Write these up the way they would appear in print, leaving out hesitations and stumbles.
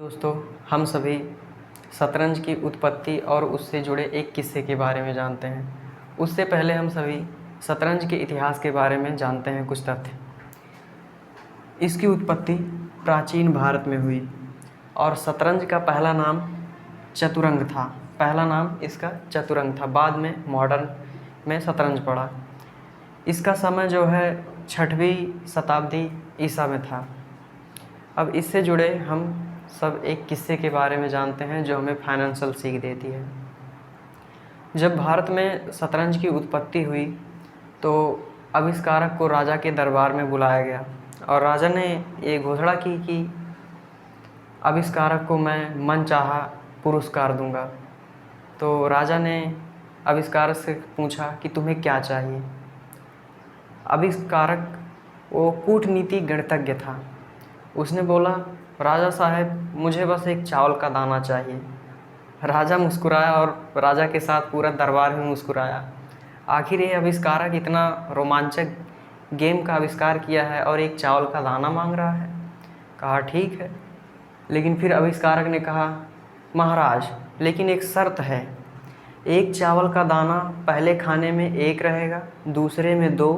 दोस्तों, हम सभी शतरंज की उत्पत्ति और उससे जुड़े एक किस्से के बारे में जानते हैं। उससे पहले हम सभी शतरंज के इतिहास के बारे में जानते हैं कुछ तथ्य। इसकी उत्पत्ति प्राचीन भारत में हुई और शतरंज का पहला नाम चतुरंग था। पहला नाम इसका चतुरंग था, बाद में मॉडर्न में शतरंज पड़ा। इसका समय जो है 6वीं शताब्दी ईसा में था। अब इससे जुड़े हम सब एक किस्से के बारे में जानते हैं जो हमें फाइनेंशियल सीख देती है। जब भारत में शतरंज की उत्पत्ति हुई तो आविष्कारक को राजा के दरबार में बुलाया गया और राजा ने ये घोषणा की कि आविष्कारक को मैं मनचाहा पुरस्कार दूंगा। तो राजा ने आविष्कारक से पूछा कि तुम्हें क्या चाहिए। आविष्कारक वो कूटनीति गणितज्ञ था। उसने बोला, राजा साहब मुझे बस एक चावल का दाना चाहिए। राजा मुस्कुराया और राजा के साथ पूरा दरबार भी मुस्कुराया। आखिर ये आविष्कारक इतना रोमांचक गेम का आविष्कार किया है और एक चावल का दाना मांग रहा है। कहा ठीक है, लेकिन फिर आविष्कारक ने कहा, महाराज लेकिन एक शर्त है। एक चावल का दाना पहले खाने में 1 रहेगा, दूसरे में 2,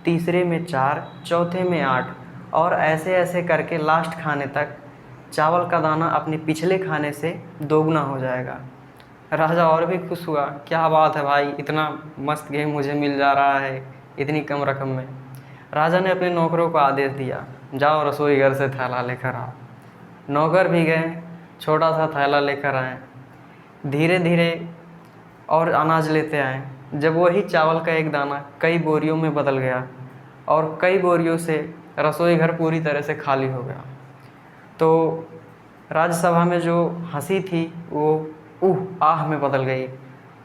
तीसरे में 4, चौथे में 8 और ऐसे ऐसे करके लास्ट खाने तक चावल का दाना अपने पिछले खाने से दोगुना हो जाएगा। राजा और भी खुश हुआ, क्या बात है भाई, इतना मस्त गेम मुझे मिल जा रहा है इतनी कम रकम में। राजा ने अपने नौकरों को आदेश दिया, जाओ रसोई घर से थैला लेकर आओ। नौकर भी गए, छोटा सा थैला लेकर आए। धीरे धीरे और अनाज लेते आए। जब वही चावल का एक दाना कई बोरियों में बदल गया और कई बोरियों से रसोई घर पूरी तरह से खाली हो गया, तो राज्यसभा में जो हंसी थी वो आह में बदल गई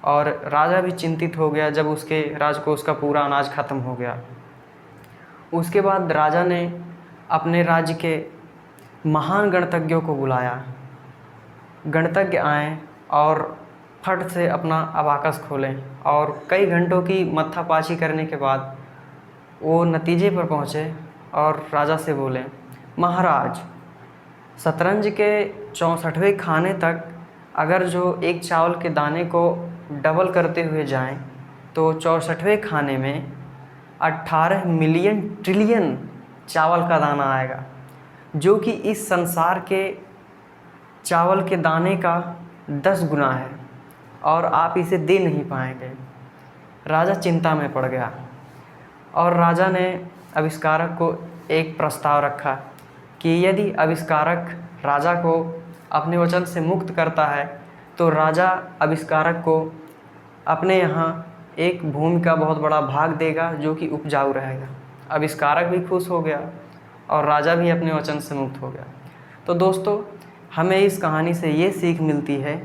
और राजा भी चिंतित हो गया जब उसके राजकोष का पूरा अनाज खत्म हो गया। उसके बाद राजा ने अपने राज्य के महान गणितज्ञों को बुलाया। गणितज्ञ आए और फट से अपना अबाकस खोलें और कई घंटों की मत्थापाची करने के बाद वो नतीजे पर पहुँचे और राजा से बोले, महाराज शतरंज के 64वें खाने तक अगर जो एक चावल के दाने को डबल करते हुए जाएं तो 64वें खाने में 18 मिलियन ट्रिलियन चावल का दाना आएगा, जो कि इस संसार के चावल के दाने का 10 गुना है और आप इसे दे नहीं पाएंगे। राजा चिंता में पड़ गया और राजा ने आविष्कारक को एक प्रस्ताव रखा कि यदि आविष्कारक राजा को अपने वचन से मुक्त करता है तो राजा आविष्कारक को अपने यहाँ एक भूमि का बहुत बड़ा भाग देगा जो कि उपजाऊ रहेगा। आविष्कारक भी खुश हो गया और राजा भी अपने वचन से मुक्त हो गया। तो दोस्तों, हमें इस कहानी से ये सीख मिलती है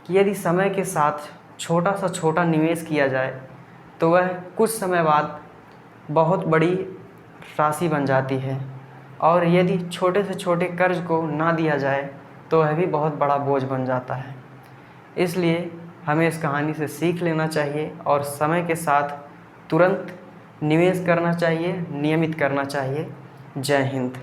कि यदि समय के साथ छोटा सा छोटा निवेश किया जाए तो वह कुछ समय बाद बहुत बड़ी राशि बन जाती है, और यदि छोटे से छोटे कर्ज को ना दिया जाए तो वह भी बहुत बड़ा बोझ बन जाता है। इसलिए हमें इस कहानी से सीख लेना चाहिए और समय के साथ तुरंत निवेश करना चाहिए, नियमित करना चाहिए। जय हिंद।